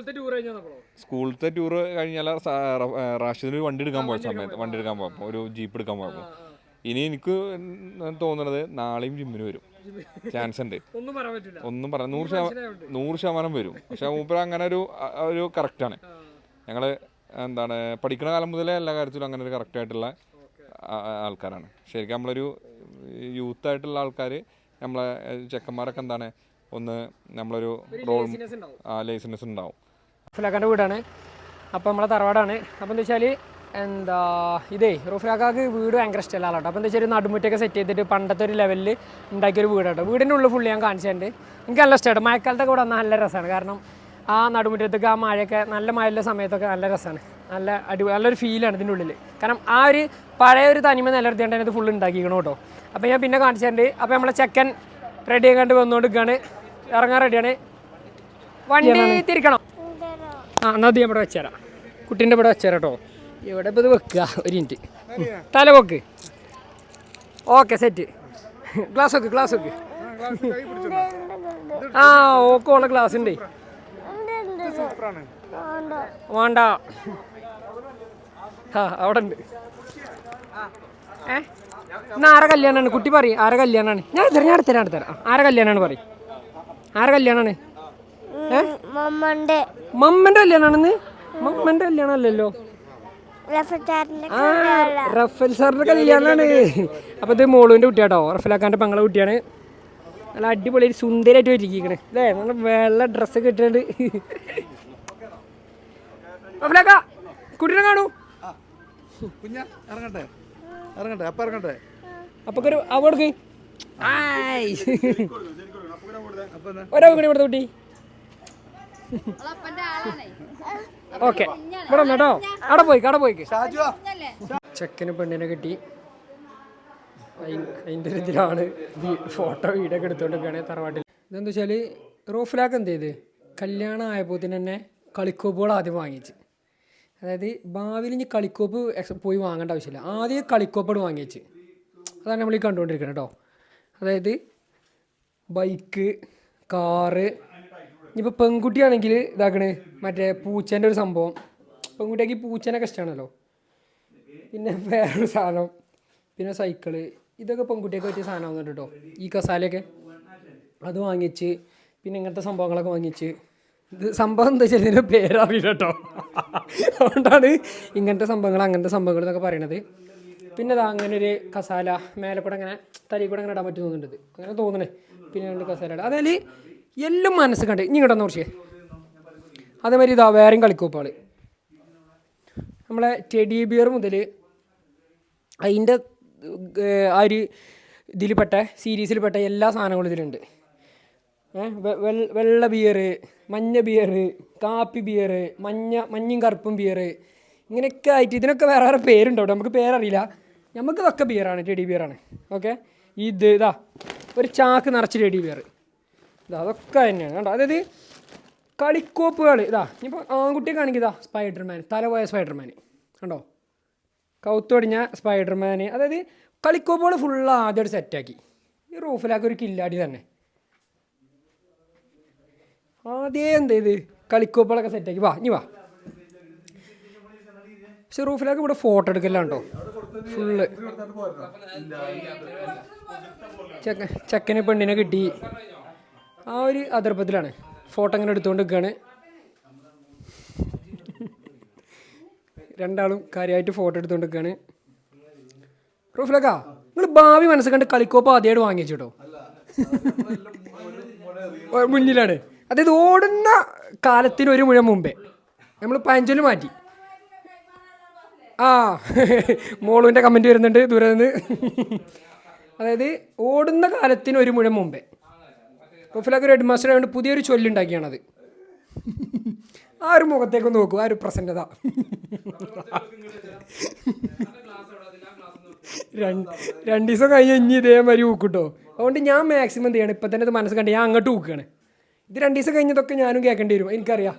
സ്കൂളത്തെ ടൂർ കഴിഞ്ഞാൽ റാഷിദിന് വണ്ടി എടുക്കാൻ പോയപ്പോൾ ഒരു ജീപ്പ് എടുക്കാൻ പോയപ്പോൾ ഇനി എനിക്ക് തോന്നുന്നത് നാളെയും ജിമ്മിന് വരും, ചാൻസ് ഉണ്ട്. ഒന്നും പറയാം 100% വരും. പക്ഷെ മൂപ്പര് അങ്ങനെ ഒരു കറക്റ്റാണ്. ഞങ്ങൾ എന്താണ് പഠിക്കുന്ന കാലം മുതലേ എല്ലാ കാര്യത്തിലും അങ്ങനെ ഒരു കറക്റ്റായിട്ടുള്ള ആൾക്കാരാണ്. ശരിക്കും നമ്മളൊരു യൂത്തായിട്ടുള്ള ആൾക്കാർ നമ്മളെ ചെക്കന്മാരൊക്കെ എന്താണ് ഒന്ന് നമ്മളൊരു റോൾ ലൈസൻസ് ഉണ്ടാവും. റൂഫിലാക്കാൻ്റെ വീടാണ്. അപ്പോൾ നമ്മളെ തറവാടാണ്. അപ്പോൾ എന്താ വെച്ചാൽ ഇതേ റൂഫിലാക്കാക്ക് വീട് ഭയങ്കര ഇഷ്ടമുള്ള ആളാട്ടോ. അപ്പോൾ എന്താ വെച്ചാൽ നടുമുറ്റൊക്കെ സെറ്റ് ചെയ്തിട്ട് പണ്ടത്തെ ഒരു ലെവലിൽ ഉണ്ടാക്കിയൊരു വീടാട്ടോ. വീടിൻ്റെ ഉള്ളിൽ ഫുള്ള് ഞാൻ കാണിച്ചിട്ടുണ്ട്. എനിക്ക് നല്ല ഇഷ്ടമായിട്ട് മഴക്കാലത്തൊക്കെ ഇവിടെ വന്നാൽ നല്ല രസമാണ്. കാരണം ആ നടുമുറ്റത്തൊക്കെ ആ മഴയൊക്കെ നല്ല മഴയുള്ള സമയത്തൊക്കെ നല്ല രസമാണ്. നല്ലൊരു ഫീലാണ് ഇതിൻ്റെ ഉള്ളിൽ. കാരണം ആ ഒരു പഴയ ഒരു തനിമ നിലനിർത്തിയാണ് ഇത് ഫുള്ള് ഉണ്ടാക്കിക്കണം കേട്ടോ. അപ്പോൾ ഞാൻ പിന്നെ കാണിച്ചിട്ടുണ്ട്. അപ്പോൾ നമ്മളെ ചെക്കൻ റെഡി ആയിക്കാണ്ട് വന്നുകൊണ്ടിരിക്കുകയാണ്, ഇറങ്ങാൻ റെഡിയാണ്. വണ്ടി തിരിക്കണം. എന്നാൽ അത് ഇവിടെ വെച്ചുതരാം, കുട്ടീൻ്റെ ഇവിടെ വെച്ചുതരാം കേട്ടോ. ഇവിടെ ഇപ്പോൾ ഇത് വെക്കുക, ഒരു മിനിറ്റ്, തല വെക്ക്. Okay set. ഗ്ലാസ് വെക്ക്. ആ ഓക്കോളെ ഗ്ലാസ് ഉണ്ട്. വേണ്ട, അവിടെ ഉണ്ട്. ഇന്ന് ആരെ കല്യാണമാണ് കുട്ടി പറയും? ആരെ കല്യാണമാണ്? ഞാൻ എടുത്തരാം. ആരെ കല്യാണമാണ് പറയും? ആരെ കല്യാണമാണ്? മമ്മന്റെ കല്യാണാണെന്ന്? മമ്മന്റെ കല്യാണം അല്ലല്ലോ, റഫൽ സാറിന്റെ കല്യാണമാണ്. അപ്പൊ ഇത് മോളുവിന്റെ കുട്ടിയാട്ടോ, റഫലാക്കാന്റെ പെങ്ങളെ കുട്ടിയാണ്. നല്ല അടിപൊളി ഒരു സുന്ദരമായിട്ട് ഒരുക്കിക്കണേ അല്ലേ, നല്ല വെള്ള ഡ്രസ്സൊക്കെ ഇട്ടിട്ടുണ്ട്. റഫലാക്ക കുട്ടീനെ കാണൂ. അപ്പൊ ഒരു അവിടേക്ക് ഇവിടുത്തെ കുട്ടി. ഓക്കെ ഇവിടെ കേട്ടോ, അവിടെ പോയി ചെക്കന് പെണ്ണിനെ കിട്ടി. അതിൻ്റെ ഒരു ഇതിലാണ് ഫോട്ടോ വീഡിയോ ഒക്കെ എടുത്തുകൊണ്ടിരിക്കുകയാണ് തറവാട്ടിൽ. ഇതെന്താ വെച്ചാൽ റൂഫിലാക്ക് എന്ത് ചെയ്ത് കല്യാണം ആയപ്പോൾ തന്നെ കളിക്കോപ്പുകൾ ആദ്യം വാങ്ങിച്ച്. അതായത് ഭാവിയിൽ ഇനി കളിക്കോപ്പ് പോയി വാങ്ങേണ്ട ആവശ്യമില്ല, ആദ്യം കളിക്കോപ്പോട് വാങ്ങിച്ച്. അതാണ് നമ്മൾ ഈ കണ്ടുകൊണ്ടിരിക്കുന്നത് കേട്ടോ. അതായത് ബൈക്ക്, കാറ്. ഇനിയിപ്പോൾ പെൺകുട്ടിയാണെങ്കിൽ ഇതാക്കണേ മറ്റേ പൂച്ചേൻ്റെ ഒരു സംഭവം. പെൺകുട്ടിയാക്കി പൂച്ചേനൊക്കെ ഇഷ്ടമാണല്ലോ. പിന്നെ വേറൊരു സാധനം, പിന്നെ സൈക്കിള്. ഇതൊക്കെ പെൺകുട്ടിയൊക്കെ പറ്റിയ സാധനമാകുന്നുണ്ട് കേട്ടോ. ഈ കസാലയൊക്കെ അത് വാങ്ങിച്ച്, പിന്നെ ഇങ്ങനത്തെ സംഭവങ്ങളൊക്കെ വാങ്ങിച്ച്. ഇത് സംഭവം എന്താ വെച്ചാൽ ഇതിൻ്റെ പേരറിയില്ല കേട്ടോ. അതുകൊണ്ടാണ് ഇങ്ങനത്തെ സംഭവങ്ങൾ അങ്ങനത്തെ സംഭവങ്ങൾ എന്നൊക്കെ പറയണത്. പിന്നെ ഇതാ അങ്ങനെ ഒരു കസാല മേലെ കൂടെ അങ്ങനെ തലയിൽ കൂടെ അങ്ങനെ ഇടാൻ പറ്റി തോന്നുന്നുണ്ട്, അങ്ങനെ തോന്നണേ. പിന്നെ രണ്ട് കസാല ഇടാം. അതായത് എല്ലാം മനസ്സ് കണ്ട് ഇനി കിടന്ന കുറച്ച്. അതേമാതിരി ഇതാ വേറെയും കളിക്കോപ്പുകൾ. നമ്മളെ ടെഡി ബിയർ മുതൽ അതിൻ്റെ ആ ഒരു ഇതിൽപ്പെട്ട സീരീസിൽപ്പെട്ട എല്ലാ സാധനങ്ങളും ഇതിലുണ്ട്. വെള്ള ബിയർ, മഞ്ഞ ബിയർ, കാപ്പി ബിയർ, മഞ്ഞയും കറുപ്പും ബിയർ, ഇങ്ങനെയൊക്കെ ആയിട്ട് ഇതിനൊക്കെ വേറെ വേറെ പേരുണ്ടോ, നമുക്ക് പേരറിയില്ല. നമുക്ക് ഇതൊക്കെ ബിയറാണ്, ടെഡി ബിയറാണ്. ഓക്കെ, ഇതാ ഒരു ചാക്ക് നിറച്ച് ടെഡി ബിയർ. ഇതാ അതൊക്കെ തന്നെയാണ് കേട്ടോ. അതായത് കളിക്കോപ്പുകൾ. ഇതാ ഇപ്പോൾ ആൺകുട്ടിയൊക്കെയാണെങ്കിൽ ഇതാ സ്പൈഡർമാൻ, തലപോയ സ്പൈഡർമാൻ കണ്ടോ, കൗത്തൊടിഞ്ഞ സ്പൈഡർമാൻ. അതായത് കളിക്കോപ്പുകൾ ഫുള്ള് ആദ്യമായിട്ട് സെറ്റാക്കി. ഈ റൂഫിലാക്കി ഒരു കില്ലാടി തന്നെ ആദ്യം എന്ത് ചെയ്ത് കളിക്കോപ്പുകളൊക്കെ സെറ്റാക്കി. ഇനി വാ. പക്ഷെ റൂഫിലാക്കി ഇവിടെ ഫോട്ടോ എടുക്കലാണ്ടോ. ഫുള്ള് ചെക്കന് പെണ്ണിനെ കിട്ടി. ആ ഒരു അതിർപ്പത്തിലാണ് ഫോട്ടോ ഇങ്ങനെ എടുത്തുകൊണ്ട് നിൽക്കുകയാണ്. രണ്ടാളും കാര്യമായിട്ട് ഫോട്ടോ എടുത്തുകൊണ്ട് നിൽക്കുകയാണ്. റൂഫിലക്ക, നിങ്ങൾ ഭാവി മനസ്സ് കണ്ട് കളിക്കോപ്പ് ആദ്യമായിട്ട് വാങ്ങിച്ചോ. മുന്നിലാണ്. അതായത് ഓടുന്ന കാലത്തിന് ഒരു മുഴം മുമ്പേ നമ്മൾ പഞ്ചല് മാറ്റി. ആ മോളുവിൻ്റെ കമൻറ്റ് വരുന്നുണ്ട് ദൂരെ നിന്ന്. അതായത് ഓടുന്ന കാലത്തിന് ഒരു മുഴം മുമ്പേ. റൂഫിലൊക്കെ ഒരു ഹെഡ് മാസ്റ്റർ ആയതുകൊണ്ട് പുതിയൊരു ചൊല്ലുണ്ടാക്കിയാണത്. ആ ഒരു മുഖത്തേക്ക് നോക്കൂ, ആ ഒരു പ്രസന്നത. രണ്ട് ദിവസം കഴിഞ്ഞ് ഇനി ഇതേമാതിരി ഊക്കിട്ടോ. അതുകൊണ്ട് ഞാൻ മാക്സിമം എന്ത് ചെയ്യണം, ഇപ്പം തന്നെ ഇത് മനസ്സ് കണ്ട് ഞാൻ അങ്ങോട്ട് ഊക്കുകയാണ്. ഇത് 2 ദിവസം കഴിഞ്ഞതൊക്കെ ഞാനും കേൾക്കേണ്ടി വരും, എനിക്കറിയാം.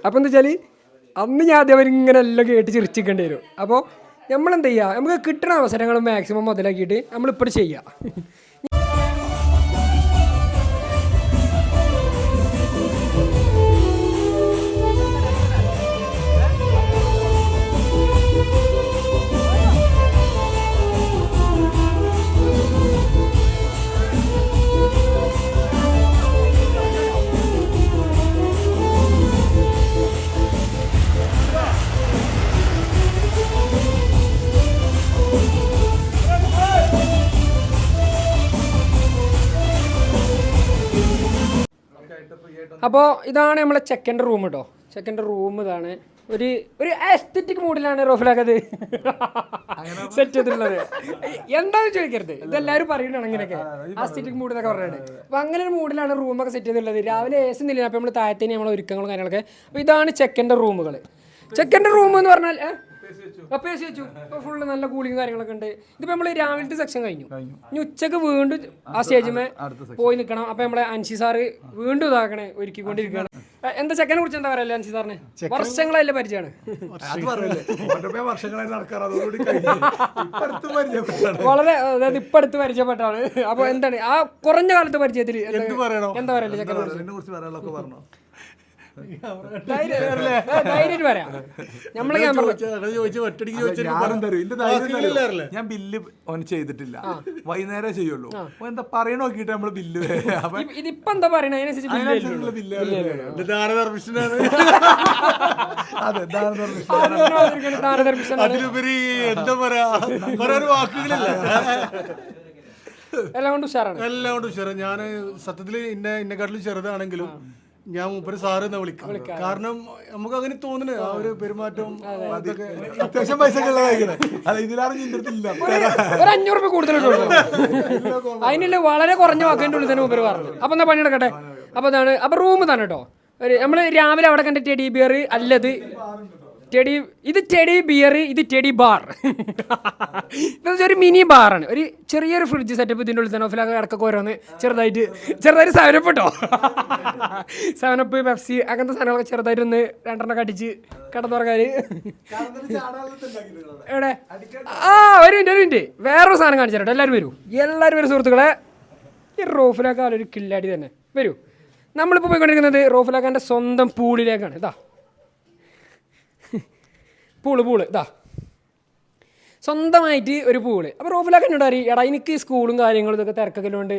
അപ്പം എന്താ വെച്ചാൽ അന്ന് ഞാൻ അതേവരിങ്ങനെ എല്ലാം കേട്ട് ചിരിച്ചിരിക്കേണ്ടി വരും. അപ്പോൾ നമ്മളെന്ത് ചെയ്യുക, നമുക്ക് കിട്ടുന്ന അവസരങ്ങൾ മാക്സിമം മുതലാക്കിയിട്ട് നമ്മളിപ്പോൾ ചെയ്യുക. അപ്പോൾ ഇതാണ് നമ്മളെ ചെക്കൻ്റെ റൂം കേട്ടോ. ചെക്കൻ്റെ റൂം ഇതാണ്. ഒരു എസ്തറ്റിക് മൂഡിലാണ് റോഫിലാക്കത് സെറ്റ് ചെയ്തിട്ടുള്ളത്. എന്താണെന്ന് ചോദിക്കരുത്, ഇതെല്ലാവരും പറയുന്നതാണ് അങ്ങനെയൊക്കെ എസ്തറ്റിക് മൂഡ് എന്നൊക്കെ പറഞ്ഞിട്ട്. അപ്പോൾ അങ്ങനെ ഒരു മൂഡിലാണ് റൂമൊക്കെ സെറ്റ് ചെയ്തിട്ടുള്ളത്. രാവിലെ AC ഒന്നുമില്ല, അപ്പോൾ നമ്മൾ താഴത്തേന് നമ്മളെ ഒരുക്കങ്ങളും കാര്യങ്ങളൊക്കെ. അപ്പോൾ ഇതാണ് ചെക്കൻ്റെ റൂമുകൾ. ചെക്കൻ്റെ റൂം എന്ന് പറഞ്ഞാൽ അപ്പോൾ AC വെച്ചു. ഇപ്പോൾ ഫുള്ള് നല്ല കൂളിങ് കാര്യങ്ങളൊക്കെ ഉണ്ട്. ഇതിപ്പോൾ നമ്മൾ രാവിലത്തെ സെക്ഷൻ കഴിഞ്ഞു. ഇനി ഉച്ചക്ക് വീണ്ടും ആ സ്റ്റേജിമേ പോയി നിൽക്കണം. അപ്പോൾ നമ്മളെ അൻഷി സാറ് വീണ്ടും ഇതാക്കണേ ഒരുക്കിക്കൊണ്ടിരിക്കുകയാണ്. എന്താ ചെക്കനെ കുറിച്ച് എന്താ പറയല്ലേ അൻഷി സാറിന്? വർഷങ്ങളായില്ലേ പരിചയമാണ്. വളരെ, അതായത് ഇപ്പം അടുത്ത് പരിചയപ്പെട്ടാണ്. അപ്പോൾ എന്താണ് ആ കുറഞ്ഞ കാലത്ത് പരിചയത്തിൽ എന്താ പറയല്ലേ ചെക്കനെ കുറിച്ച്? ഞാൻ ബില്ല് ഓൻ ചെയ്തിട്ടില്ല, വൈകുന്നേരം ചെയ്യുള്ളൂ. എന്താ പറയണ നോക്കിട്ട് നമ്മള് ബില്ല് ഇതിപ്പോ എന്താ പറയണ അതിലുപരി എന്താ പറയാ, വാക്കുകളില്ല. എല്ലാം കൊണ്ട് ഉഷാറാണ്, എല്ലാം കൊണ്ട് ഉഷാറ്. ഞാൻ സത്യത്തില് എന്നെക്കാട്ടിലും ചെറുതാണെങ്കിലും ഞാൻ മൂപ്പര് സാറ് എന്ന് വിളിക്കാം. കാരണം നമുക്ക് അങ്ങനെ തോന്നുന്നു ആ ഒരു പെരുമാറ്റം. അത്യാവശ്യം പൈസ ഇതിലാണ് ഒരു 500 രൂപ കൂടുതലുള്ളൂ. അതിനുള്ള വളരെ കുറഞ്ഞ വാക്കിൻ്റെ ഉള്ളിൽ തന്നെ മൂപ്പര് പറഞ്ഞു. അപ്പൊ എന്നാ പണിയെടുക്കട്ടെ. അപ്പൊ അതാണ്. അപ്പൊ റൂം തന്നെ കേട്ടോ. നമ്മള് രാവിലെ അവിടെ കണ്ട ടെഡി ബിയർ അല്ലത് ഇത് ടെഡി ബിയർ, ഇത് ടെഡി ബാർ. ഒരു മിനി ബാറാണ്. ഒരു ചെറിയൊരു ഫ്രിഡ്ജ് സെറ്റപ്പ് ഇതിൻ്റെ ഉള്ളിൽ തന്നെ. ഓഫിലൊക്കെ ഇടക്കൊക്കെ ഓരോന്ന് ചെറുതായിട്ട് 7up കേട്ടോ. 7up, പെപ്സി അങ്ങനത്തെ സാധനങ്ങളൊക്കെ ചെറുതായിട്ട് ഒന്ന് 2 അടിച്ച് കിടന്നുറങ്ങാൻ. എവിടെ ഒരു മിനിറ്റ് വേറൊരു സാധനം കാണിച്ചു തരട്ടോ. എല്ലാവരും വരും സുഹൃത്തുക്കളെ. ഈ റോഫിലൊക്കെ ഒരു കില്ലാടി തന്നെ വരൂ. നമ്മളിപ്പോൾ പോയിക്കൊണ്ടിരിക്കുന്നത് റോഫിലൊക്കെ സ്വന്തം പൂളിലേക്കാണ്. ഇതാ പൂള് ഇതാ സ്വന്തമായിട്ട് ഒരു പൂള്. അപ്പോൾ റോഫിലൊക്കെ എന്നോട് അറിയും, എടാ എനിക്ക് സ്കൂളും കാര്യങ്ങളും ഇതൊക്കെ തിരക്കൊക്കെ ഉണ്ട്,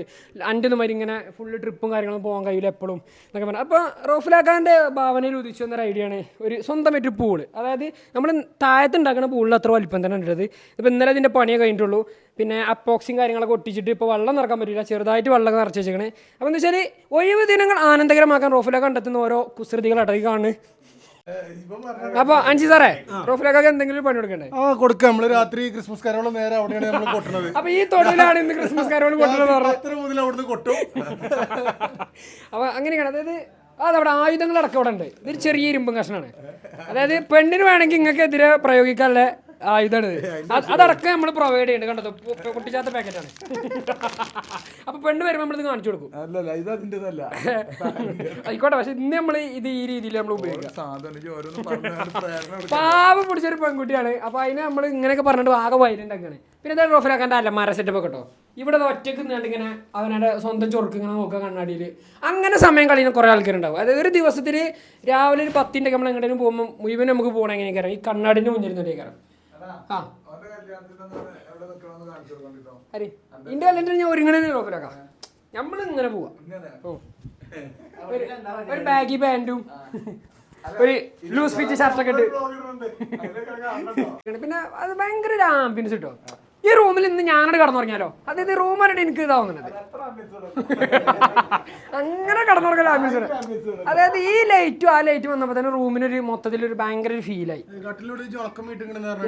എൻ്റെ ഒന്നും മാതിരി ഇങ്ങനെ ഫുള്ള് ട്രിപ്പും കാര്യങ്ങളും പോകാൻ കഴിയില്ല എപ്പോഴും എന്നൊക്കെ പറഞ്ഞു. അപ്പോൾ റോഫിലാക്കാൻ്റെ ഭാവനയിൽ ഉദിച്ചു വന്നൊരു ഐഡിയ ആണ് ഒരു സ്വന്തമായിട്ടൊരു പൂള്. അതായത് നമ്മൾ താഴത്തുണ്ടാക്കുന്ന പൂളിൽ അത്ര വലിപ്പം തന്നെ ഉണ്ടത്. ഇപ്പോൾ ഇന്നലെ അതിൻ്റെ പണിയൊക്കെ കഴിഞ്ഞിട്ടുള്ളൂ. പിന്നെ അപ്പോക്സിങ് കാര്യങ്ങളൊക്കെ ഒട്ടിച്ചിട്ട് ഇപ്പോൾ വെള്ളം നിറക്കാൻ പറ്റില്ല, ചെറുതായിട്ട് വെള്ളം നിറച്ച് വെച്ചേക്കണേ. അപ്പോൾ എന്താ വെച്ചാൽ ഒഴിവ് ദിനങ്ങൾ ആനന്ദകരമാക്കാൻ റോഫിലൊക്കെ കണ്ടെത്തുന്ന ഓരോ കുസൃതികളായിട്ട് കാണുന്നത്. അപ്പൊ അൻഷി സാറേ, റോഫിലൊക്കെ എന്തെങ്കിലും പണി കൊടുക്കണ്ടേ? കൊടുക്കാം. നമ്മള് രാത്രി ക്രിസ്മസ് കാരോളം നേരെ അവിടെയാണ് നമ്മൾ കൊട്ടുന്നത്. അപ്പൊ ഈ തൊഴിലാണ് ഇന്ന് ക്രിസ്മസ് കാരോളം കൊട്ടുന്നത്. മുതൽ അവിടുന്ന് കൊട്ടും. അപ്പൊ അങ്ങനെയാണ്. അതായത് അതവിടെ ആയുധങ്ങളടക്കം അവിടെ ഉണ്ട്. ഇതൊരു ചെറിയ ഇരുമ്പും കഷ്ണമാണ്. അതായത് പെണ്ണിന് വേണമെങ്കിൽ നിങ്ങൾക്ക് എതിരെ പ്രയോഗിക്കാനുള്ള ആയുധമാണ്. അതടക്കം നമ്മൾ പ്രൊവൈഡ് ചെയ്യുന്നുണ്ട്. കണ്ടോ, പൊട്ടിച്ചാത്ത പാക്കറ്റാണ്. അപ്പൊ പെണ്ണ് വരുമ്പോൾ നമ്മളിത് കാണിച്ചു കൊടുക്കും. ആയിക്കോട്ടെ, പക്ഷെ ഇന്ന് നമ്മൾ ഇത് ഈ രീതിയിൽ നമ്മൾ ഉപയോഗിക്കാം. പാവം പിടിച്ചൊരു പെൺകുട്ടിയാണ്. അപ്പൊ അതിനെ നമ്മൾ ഇങ്ങനെയൊക്കെ പറഞ്ഞിട്ട് ആകെ വൈലുണ്ടാക്കാണ്. പിന്നെ എന്താ റോഫിലാക്കാൻ്റെ അലമാര സെറ്റപ്പ് ഒക്കെ കേട്ടോ. ഇവിടെ ഒറ്റക്ക് നിന്നിട്ട് ഇങ്ങനെ അവനയുടെ സ്വന്തം ചൊറുക്ക് ഇങ്ങനെ നോക്കുക കണ്ണാടിയിൽ. അങ്ങനെ സമയം കളിയുന്ന കുറേ ആൾക്കാരുണ്ടാവും. അതായത് ഒരു ദിവസത്തിൽ രാവിലെ ഒരു 10 നമ്മൾ എങ്ങോട്ടും പോകുമ്പോൾ മുഴുവൻ നമുക്ക് പോകണം എങ്ങനെയൊക്കെ ഈ കണ്ണാടിൻ്റെ മുന്നിൽ നിന്നേക്കാരം. ആ അരെ ഇൻ്റെ കല്യാണത്തിന് ഞാൻ ഒരുങ്ങണേ റോഫിലാക്കാം. നമ്മൾ ഇങ്ങനെ പോവാം. ഒരു ബാഗി പാൻറ്റും ഒരു ലൂസ് ഫിറ്റ് ഷർട്ടൊക്കെ ഇട്ട്. പിന്നെ അത് ഭയങ്കര ഒരു ആംബിയൻസ് കിട്ടും. ഈ റൂമിൽ ഇന്ന് ഞാനോട് കടന്നുറങ്ങിയാലോ, അതായത് റൂമായിട്ട് എനിക്ക് ഇതാവുന്നുണ്ട്. അങ്ങനെ കടന്നുറങ്ങൽ ആംബിയൻസ്. അതായത് ഈ ലൈറ്റും ആ ലൈറ്റും വന്നപ്പോൾ തന്നെ റൂമിനൊരു മൊത്തത്തിലൊരു ഭയങ്കര ഒരു ഫീലായി.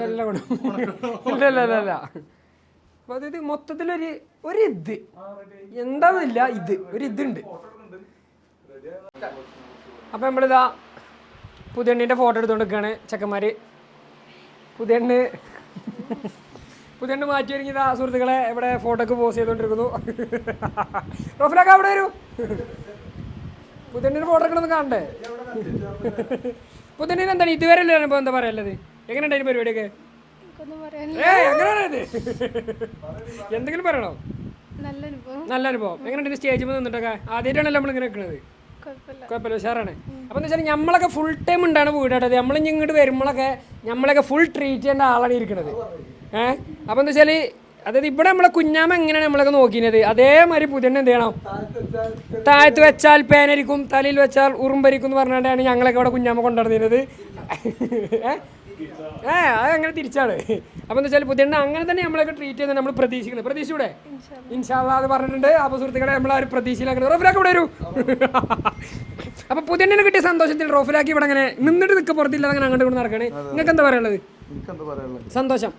ഇല്ല അപ്പൊ അതായത് മൊത്തത്തിലൊരു ഇത് എന്താന്നില്ല, ഒരു ഇതുണ്ട്. അപ്പൊ നമ്മളിതാ പുതിയണ്ണിന്റെ ഫോട്ടോ എടുത്തുകൊണ്ട് നിൽക്കുകയാണ് ചെക്കന്മാര്. പുതിയണ്ണ് മാറ്റി ഒരുങ്ങിയതാ സുഹൃത്തുക്കളെ ഇവിടെ ഫോട്ടോക്ക് പോസ്റ്റ് ചെയ്തോണ്ടിരിക്കുന്നു. റോഫിലൊക്കെ അവിടെ വരൂ. പുതിയണ്ണിന്റെ ഫോട്ടോ ഒക്കെ ഒന്ന് കാണണ്ടേ? പുതിയണ്ണിന് എന്താണ് ഇതുവരെ അല്ലേ അനുഭവം, എന്താ പറയല്ലത്? എങ്ങനെയുണ്ടായിരുന്നു പരിപാടിയൊക്കെ? അങ്ങനെയാണ് എന്തെങ്കിലും പറയണോ? നല്ല അനുഭവം. എങ്ങനെയുണ്ട് സ്റ്റേജിൽ നിന്നിട്ടൊക്കെ? ആദ്യമായിട്ടാണല്ലോ നമ്മളിങ്ങനെ നിൽക്കുന്നത്. കുഴപ്പമില്ല, ഉഷാറാണ്. അപ്പം എന്ന് വെച്ചാൽ നമ്മളൊക്കെ ഫുൾ ടൈം ഉണ്ടാണ് വീടാട്ടത്. നമ്മൾ ഇങ്ങോട്ട് വരുമ്പോഴൊക്കെ നമ്മളൊക്കെ ഫുൾ ട്രീറ്റ് ചെയ്യേണ്ട ആളാണ് ഇരിക്കുന്നത്. അപ്പം എന്താ വെച്ചാൽ അതായത് ഇവിടെ നമ്മളെ കുഞ്ഞാമ്മ എങ്ങനെയാണ് നമ്മളൊക്കെ നോക്കിയത് അതേമാതിരി പുതിയണ്ണ എന്ത് ചെയ്യണം, താഴത്ത് വെച്ചാൽ പേനരിക്കും തലയിൽ വെച്ചാൽ ഉറുമ്പരിക്കും എന്ന് പറഞ്ഞുകൊണ്ടാണ് ഞങ്ങളൊക്കെ ഇവിടെ കുഞ്ഞാമ്മ കൊണ്ടുവരുന്നത്. അത് അങ്ങനെ തിരിച്ചാണ്. അപ്പം എന്താ വെച്ചാൽ പുതിയണ്ണ അങ്ങനെ തന്നെ നമ്മളൊക്കെ ട്രീറ്റ് ചെയ്യുന്നത് നമ്മൾ പ്രതീക്ഷിക്കുന്നത്. പ്രതീക്ഷയുടെ ഇൻഷാ അല്ലാഹ് അത് പറഞ്ഞിട്ടുണ്ട്. അപ്പോൾ സുഹൃത്തുക്കളെ നമ്മൾ ആ ഒരു പ്രതീക്ഷയിലാക്കുന്നത്. റോഫിലാക്ക് ഇവിടെ വരൂ. അപ്പോൾ പുതിയണ്ണിന് കിട്ടിയ സന്തോഷത്തിൽ റോഫിലാക്കി ഇവിടെ അങ്ങനെ നിന്നിട്ട് നിൽക്കുക, പുറത്തില്ലാതെ അങ്ങനെ അങ്ങോട്ട് കൊണ്ട് നടക്കണേ. നിങ്ങൾക്ക് എന്താ പറയാനുള്ളത്? സന്തോഷം.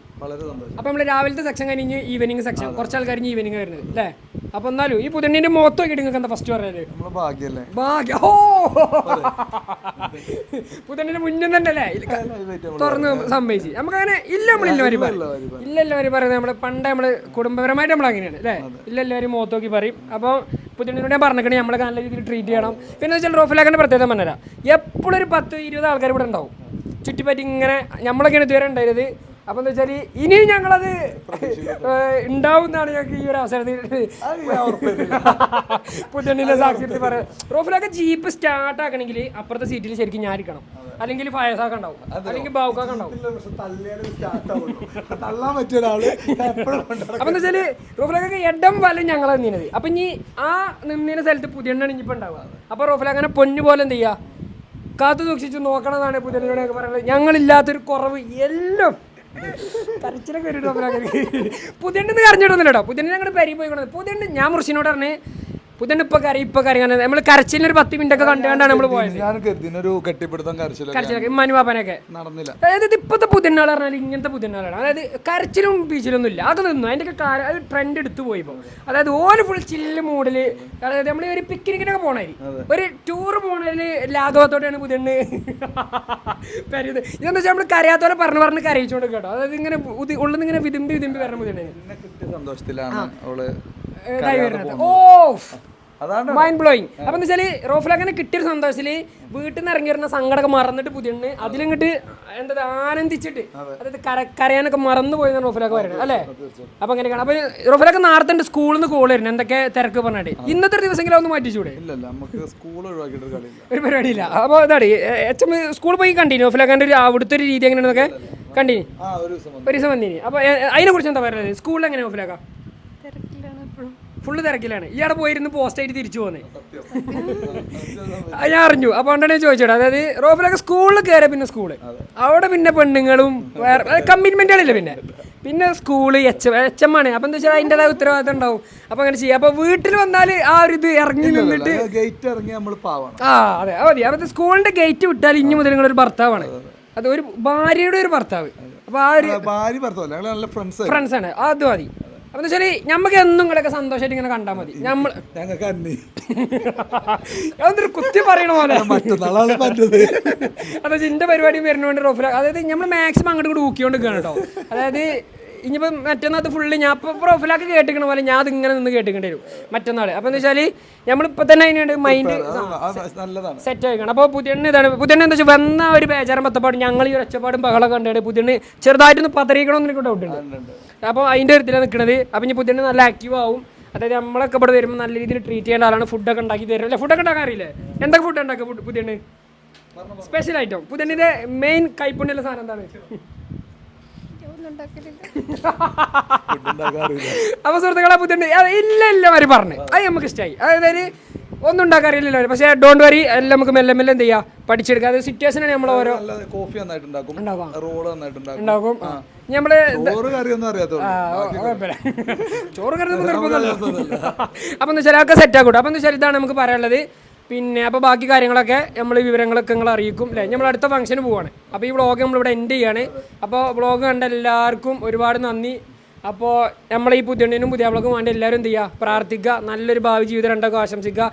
അപ്പൊ നമ്മള് രാവിലത്തെ സെക്ഷൻ കഴിഞ്ഞ് ഈവനിങ് സെക്ഷൻ, കുറച്ചാൾ കഴിഞ്ഞ് ഈവനിങ് വരുന്നത് അല്ലേ? അപ്പൊ എന്നാലും ഈ പുതിയണ്ണിന്റെ മുഖത്ത് നോക്കിയിട്ട് നിങ്ങൾക്ക് എന്താ ഫസ്റ്റ് പറയുന്നത്? ഭാഗ്യം. ഓ പുതിയണ്ണിന്റെ മുന്നേ തന്നെ അല്ലേ തുറന്ന് സമ്മതിച്ച് നമുക്കങ്ങനെ ഇല്ലവരും പറയുന്നത്. നമ്മള് പണ്ട് നമ്മള് കുടുംബപരമായിട്ട് നമ്മൾ അങ്ങനെയാണ് അല്ലേ? എല്ലാവരും മുഖത്ത് നോക്കി പറയും. അപ്പോൾ പുതിയണ്ണിനോട് ഞാൻ പറഞ്ഞിട്ട് നമ്മളൊക്കെ നല്ല രീതിയിൽ ട്രീറ്റ് ചെയ്യണം. പിന്നെ വെച്ചാൽ റോഫിലാക്കൻ്റെ പ്രത്യേകത പറഞ്ഞുതരാം. എപ്പോഴും ഒരു 10-20 ആൾക്കാർ ഇവിടെ ഉണ്ടാവും ചുറ്റിപ്പറ്റി ഇങ്ങനെ. നമ്മളൊക്കെയാണ് ഇതുവരെ ഉണ്ടായിരുന്നത്. അപ്പം എന്താ വെച്ചാൽ ഇനിയും ഞങ്ങളത് ഉണ്ടാവും എന്നാണ് ഞങ്ങൾക്ക് ഈ ഒരു അവസരത്തിൽ പുതിയണ്ണിന്റെ സാക്ഷ്യത്തിൽ പറയാം. റോഫിലൊക്കെ ജീപ്പ് സ്റ്റാർട്ട് ആക്കണമെങ്കിൽ അപ്പുറത്തെ സീറ്റിൽ ശരിക്കും ഞാൻ ഇരിക്കണം, അല്ലെങ്കിൽ ഫയസാക്ക ഉണ്ടാവും, അല്ലെങ്കിൽ ബാവുക്കാക്ക ഉണ്ടാവും. അപ്പം എന്താ വെച്ചാൽ റോഫിലൊക്കെ ഇടം വലം ഞങ്ങളെ നിന്നത്. അപ്പം ഇനി ആ നിന്നതിന് സ്ഥലത്ത് പുതിയണ്ണാണ് ഇനിയിപ്പോൾ ഉണ്ടാവുക. അപ്പോൾ റോഫിലങ്ങനെ പൊന്നു പോലെ എന്ത് ചെയ്യുക, കാത്തു സൂക്ഷിച്ച് നോക്കണമെന്നാണ് പുതിയണ്ണനോടൊക്കെ പറയുന്നത്. ഞങ്ങളില്ലാത്തൊരു കുറവ് എല്ലാം കരച്ചിലൊക്കെ വരും. പുതിയണ്ണിന്ന് കരഞ്ഞിട്ടൊന്നുമില്ല കേട്ടോ. പുതിയണ്ണി ഞങ്ങളുടെ പെരി പോയി കൊണ്ടത്. പുതിയണ്ണി ഞാൻ മുർഷിനോട് പറഞ്ഞ് പുതിയണ്ണ ഇപ്പൊ കരയാൻ നമ്മൾ കരച്ചിലൊരു 10 മിനിറ്റ് ഒക്കെ കണ്ടുകൊണ്ടാണ് നമ്മൾ പോയത്. കരച്ചിലൊക്കെ മനുവാപ്പനൊക്കെ നടന്നില്ല. അതായത് ഇപ്പോഴത്തെ പുതിയണ്ണാൾ പറഞ്ഞാൽ ഇങ്ങനത്തെ പുതിയണ്ണാളാണ്. അതായത് കരച്ചിലും ബീച്ചിലൊന്നും ഇല്ല, അത് നിന്നു. അതിൻ്റെയൊക്കെ അത് ട്രെൻഡ് എടുത്തു പോയിപ്പോൾ. അതായത് ഓല് ഫുൾ ചില്ല് മൂഡില്, അതായത് നമ്മൾ ഒരു പിക്നിക്കിനൊക്കെ പോകണമായിരിക്കും, ഒരു ടൂർ പോകണതിൽ ലാഘവത്തോടെയാണ് പുതിയണ്ണ് പെരിയത്. ഇതെന്താ വെച്ചാൽ നമ്മൾ കരയാത്തോലെ പറഞ്ഞ് കരയിച്ചോണ്ട് കേട്ടോ. അതായത് ഇങ്ങനെ ഉള്ളിൽ നിന്ന് ഇങ്ങനെ വിതുമ്പി വരണം പുതിയണ്ണ്. Mind blowing. അപ്പം എന്താ വെച്ചാൽ റോഫിലാക്കനെ കിട്ടിയൊരു സന്തോഷത്തിൽ വീട്ടിൽ നിന്ന് ഇറങ്ങി വരുന്ന സങ്കടമൊക്കെ മറന്നിട്ട് പുതിയണ്ണ് അതിലിങ്ങോട്ട് എന്താ ആനന്ദിച്ചിട്ട്, അതായത് കരയാനൊക്കെ മറന്നു പോയി റോഫിലാക്ക് പറയുന്നത് അല്ലേ? അപ്പം അങ്ങനെയൊക്കെയാണ്. അപ്പം റോഫിലാക്ക് നാളത്തെ സ്കൂളിൽ നിന്ന് കോൾ വരുന്നത് എന്തൊക്കെ തിരക്ക് പറഞ്ഞിട്ട് ഇന്നത്തെ ഒരു ദിവസമെങ്കിലും ഒന്ന് മാറ്റിച്ചൂടെ? ഒരു പരിപാടിയില്ല. അപ്പോൾ ഇതാണ് HM സ്കൂളിൽ പോയി കണ്ടിന്യൂ റോഫിലാക്കാൻ്റെ ഒരു അവിടുത്തെ ഒരു രീതി എങ്ങനെയാണെന്നൊക്കെ കണ്ടിന്യൂ ഒരു ദിവസം വന്നിനി. അപ്പോൾ അതിനെക്കുറിച്ച് എന്താ പറയുന്നത്? സ്കൂളിൽ എങ്ങനെ റോഫിലാക്കാം? ഫുള്ള് തിരക്കിലാണ്. ഇയാടെ പോയിരുന്ന് പോസ്റ്റായിട്ട് തിരിച്ചു പോകുന്നത് ഞാൻ അറിഞ്ഞു. അപ്പോൾ കൊണ്ടാണ് ചോദിച്ചോട്ടെ. അതായത് റോഫിലൊക്കെ സ്കൂളിൽ കയറിയ പിന്നെ സ്കൂള്, അവിടെ പിന്നെ പെണ്ണുങ്ങളും വേറെ കമ്മിറ്റ്മെൻറ്റുകളില്ല. പിന്നെ സ്കൂള് HM ആണ്. അപ്പം എന്താ വെച്ചാൽ അതിൻ്റെതായ ഉത്തരവാദിത്തം ഉണ്ടാവും. അപ്പം അങ്ങനെ ചെയ്യാം. അപ്പോൾ വീട്ടിൽ വന്നാൽ ആ ഒരു ഇത് ഇറങ്ങി നിന്നിട്ട് അതെ മതി. അപ്പോൾ സ്കൂളിൻ്റെ ഗേറ്റ് വിട്ടാൽ ഇനി മുതൽ നിങ്ങളൊരു ഭർത്താവാണ്. അത് ഒരു ഭാര്യയുടെ ഒരു ഭർത്താവ്. അപ്പോൾ ആ ഒരു ഫ്രണ്ട്സാണ്, അത് മതി. അപ്പം എന്താ വെച്ചാൽ നമുക്ക് എന്നും നിങ്ങളൊക്കെ സന്തോഷമായിട്ട് ഇങ്ങനെ കണ്ടാൽ മതി. നമ്മൾ അതൊരു കുത്തി പറയണ പോലെ അതാ എൻ്റെ പരിപാടി വരുന്നതുകൊണ്ട് റോഫില, അതായത് നമ്മൾ മാക്സിമം അങ്ങോട്ട് കൂടി ഊക്കിക്കൊണ്ട് നിൽക്കുകയാണ് കേട്ടോ. അതായത് ഇനിയിപ്പം മറ്റന്നാൾ ഫുള്ള് ഞാൻ ഇപ്പോൾ റോഫിലാക്ക് കേട്ടിക്കണ പോലെ ഞാൻ അതിങ്ങനെ നിന്ന് കേട്ടിക്കേണ്ടി വരും മറ്റന്നാൾ. അപ്പോൾ എന്താ വെച്ചാൽ നമ്മളിപ്പോൾ തന്നെ അതിനുണ്ട് മൈൻഡ് സെറ്റ് ആയിക്കണം. അപ്പോൾ പുതിയണ്ണ ഇതാണ്. പുതിയണ്ണ എന്താ വെച്ചാൽ വന്ന ഒരു ബേജാറും പത്തപ്പാടും ഞങ്ങൾ ഈ ഒച്ചപ്പാടും ബഹളമൊക്കെ കണ്ടിട്ട് പുതിയണ്ണ ചെറുതായിട്ടൊന്ന് പതറിയിക്കണമെന്ന് എനിക്ക് ഡൗട്ടുണ്ട്. അപ്പോൾ അതിൻ്റെ ഒരു ഇതിലാണ് നിൽക്കുന്നത്. അപ്പോൾ ഇനി പുതിയ നല്ല ആക്റ്റീവ് ആവും. അതായത് നമ്മളൊക്കെ ഇവിടെ വരുമ്പോൾ നല്ല രീതിയിൽ ട്രീറ്റ് ചെയ്യേണ്ട ആളാണ്. ഫുഡൊക്കെ ഉണ്ടാക്കി തരും അല്ലേ? ഫുഡൊക്കെ ഉണ്ടാക്കാൻ അറിയില്ലേ? എന്തൊക്കെ ഫുഡ് ഉണ്ടാക്കുക പുതിയ സ്പെഷ്യൽ ഐറ്റം? പുതിയതിൻ്റെ മെയിൻ കൈപ്പുണ്യുള്ള സാധനം എന്താണ്? അപ്പോൾ സുഹൃത്തുക്കളെ പുതിയ ഇല്ല അവർ പറഞ്ഞു അത് നമുക്ക് ഇഷ്ടമായി. അതായത് ഒന്നും ഉണ്ടാക്കാറില്ലല്ലോ. പക്ഷേ ഡോണ്ട് വരി, എല്ലാം നമുക്ക് മെല്ലെ മെല്ലെ എന്ത് ചെയ്യുക പഠിച്ചെടുക്കുക. അത് സിറ്റുവേഷനാണ് നമ്മൾ ഓരോ കോഫി നന്നായിട്ടുണ്ടാക്കും, റോള് നന്നായിട്ടുണ്ടാക്കും. നമ്മള് ചോറ് കറിയൊന്നും അറിയാത്തുള്ളൂ. ചോറ് കറി നിർബന്ധമല്ലോ. അപ്പം എന്താ വെച്ചാൽ അതൊക്കെ സെറ്റ് ആക്കൂട്ടോ. അപ്പം എന്താ വെച്ചാൽ ഇതാണ് നമുക്ക് പറയാനുള്ളത്. പിന്നെ അപ്പോൾ ബാക്കി കാര്യങ്ങളൊക്കെ നമ്മൾ വിവരങ്ങളൊക്കെ നിങ്ങൾ അറിയിക്കും അല്ലേ? നമ്മൾ അടുത്ത ഫംഗ്ഷന് പോവാണ്. അപ്പോൾ ഈ വ്ളോഗ് നമ്മളിവിടെ എൻഡ് ചെയ്യാണ്. അപ്പോൾ വ്ളോഗ് കണ്ട എല്ലാവർക്കും ഒരുപാട് നന്ദി. അപ്പോൾ നമ്മൾ ഈ പുതിയണ്ണിനും പുതിയ വ്ളോഗും വേണ്ടി എല്ലാവരും എന്ത് ചെയ്യുക പ്രാർത്ഥിക്കുക. നല്ലൊരു ഭാവി ജീവിതം രണ്ടൊക്കെ ആശംസിക്കുക.